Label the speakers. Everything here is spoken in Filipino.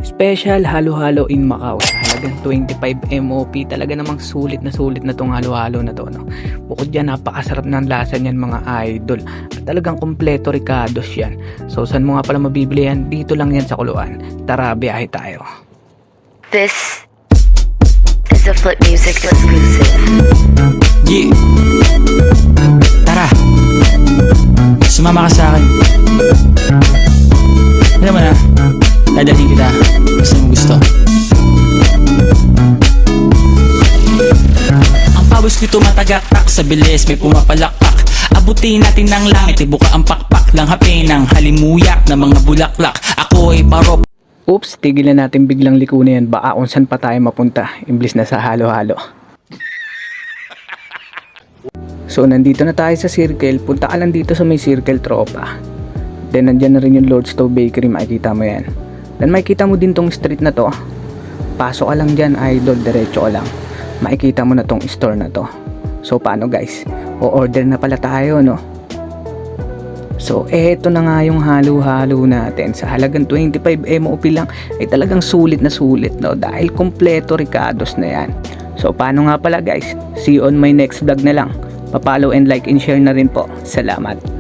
Speaker 1: Special halo-halo in Macau sa halagang 25 MOP. Talaga namang sulit na tong halo-halo na to, no? Bukod dyan, napakasarap ng lasa niyan mga idol. At talagang kompleto ricados yan. So saan mo nga pala mabibili yan? Dito lang yan sa Kuluan. Tara, biyahe tayo.
Speaker 2: This is a Flip Music exclusive.
Speaker 3: Yeah. Tara. Sumama ka sa akin. Alam mo na, dadalhin kita. Gusto mo gusto. Ang pawis ko tumatagaktak sa bilis, may pumapalakpak. Abutin natin ng langit, ibuka ang pakpak lang hapin ng halimuyak na mga bulaklak. Ako ay parop.
Speaker 1: Oops, tigilan natin biglang liko na yan. Baka kung saan pa tayo mapunta, imblis na sa halo-halo. So nandito na tayo sa circle. Punta ka lang dito sa may circle, tropa. Then nandyan na rin yung Lord's Stove Bakery, makikita mo yan. Then makikita mo din tong street na to. Pasok ka lang dyan, idol, diretso ka lang. Makikita mo na tong store na to. So paano guys? O-order na pala tayo, no? So eto na nga yung halo-halo natin. Sa halagang 25 MOP lang ay talagang sulit na sulit, no? Dahil kompleto ricados na yan. So paano nga pala guys? See you on my next vlog na lang. Pa-follow and like and share na rin po. Salamat.